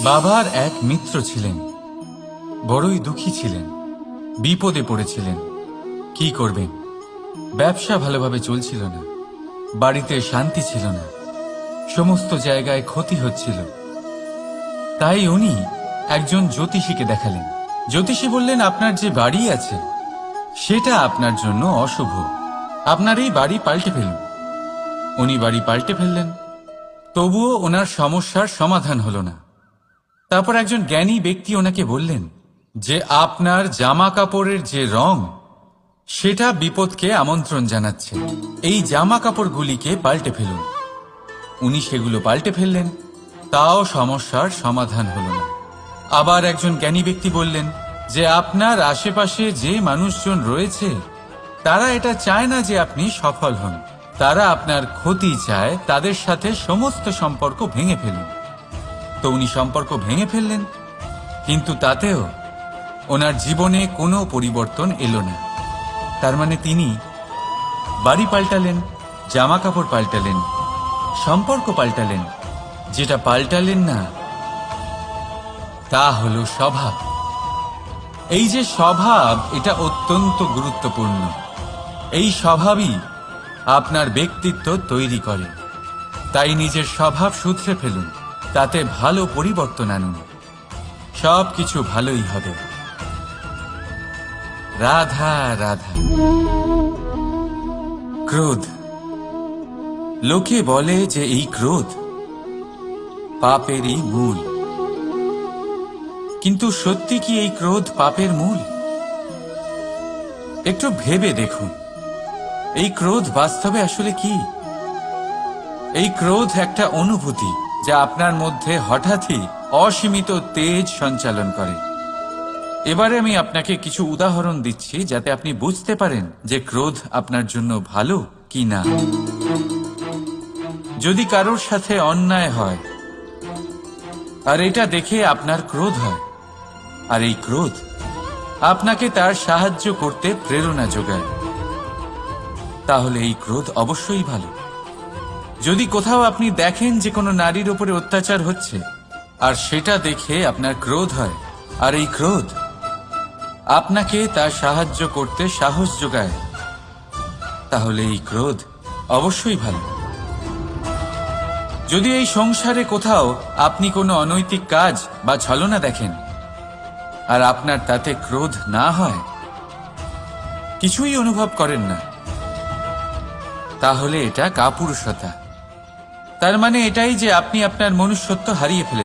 বাবার এক মিত্র ছিলেন, বড়ই দুঃখী ছিলেন, বিপদে পড়েছিলেন। কি করবেন? ব্যবসা ভালোভাবে চলছিল না, বাড়িতে শান্তি ছিল না, সমস্ত জায়গায় ক্ষতি হচ্ছিল। তাই উনি একজন জ্যোতিষীকে দেখালেন। জ্যোতিষী বললেন, আপনার যে বাড়ি আছে সেটা আপনার জন্য অশুভ, আপনার এই বাড়ি পাল্টে ফেলুন। উনি বাড়ি পাল্টে ফেললেন, তবুও ওনার সমস্যার সমাধান হলো না। তারপর একজন জ্ঞানী ব্যক্তি ওনাকে বললেন যে আপনার জামা কাপড়ের যে রং সেটা বিপদকে আমন্ত্রণ জানাচ্ছে, এই জামা কাপড়গুলিকে পাল্টে ফেলুন। উনি সেগুলো পাল্টে ফেললেন, তাও সমস্যার সমাধান হলো না। আবার একজন জ্ঞানী ব্যক্তি বললেন যে আপনার আশেপাশে যে মানুষজন রয়েছে তারা এটা চায় না যে আপনি সফল হন, তারা আপনার ক্ষতি চায়, তাদের সাথে সমস্ত সম্পর্ক ভেঙে ফেলুন। তো উনি সম্পর্ক ভেঙে ফেললেন, কিন্তু তাতেও ওনার জীবনে কোনো পরিবর্তন এলো না। তার মানে তিনি বাড়ি পাল্টালেন, জামা কাপড় পাল্টালেন, সম্পর্ক পাল্টালেন, যেটা পাল্টালেন না তা হলো স্বভাব। এই যে স্বভাব, এটা অত্যন্ত গুরুত্বপূর্ণ। এই স্বভাবই আপনার ব্যক্তিত্ব তৈরি করে। তাই নিজের স্বভাব শুধরে ফেলুন, তাতে ভালো পরিবর্তন আনুন, সবকিছু ভালোই হবে। রাধা রাধা। ক্রোধ, লোকে বলে যে এই ক্রোধ পাপেরই মূল, কিন্তু সত্যি কি এই ক্রোধ পাপের মূল? একটু ভেবে দেখুন, এই ক্রোধ বাস্তবে আসলে কি? এই ক্রোধ একটা অনুভূতি যা আপনার মধ্যে হঠাৎই অসীমিত তেজ সঞ্চালন করে। এবারে আমি আপনাকে কিছু উদাহরণ দিচ্ছি যাতে আপনি বুঝতে পারেন যে ক্রোধ আপনার জন্য ভালো কি না। যদি কারোর সাথে অন্যায় হয় আর এটা দেখে আপনার ক্রোধ হয়, আর এই ক্রোধ আপনাকে তার সাহায্য করতে প্রেরণা যোগায়, তাহলে এই ক্রোধ অবশ্যই ভালো। যদি কোথাও আপনি দেখেন যে কোনো নারীর উপরে অত্যাচার হচ্ছে আর সেটা দেখে আপনার ক্রোধ হয়, আর এই ক্রোধ আপনাকে তার সাহায্য করতে সাহস যোগায়, তাহলে এই ক্রোধ অবশ্যই ভালো। যদি এই সংসারে কোথাও আপনি কোনো অনৈতিক কাজ বা ছলনা দেখেন আর আপনার তাতে ক্রোধ না হয়, কিছুই অনুভব করেন না, তাহলে এটা কাপুরুষতা। তার মানে এটাই যে আপনি আপনার মনুষ্যত্ব হারিয়ে ফেলেছেন।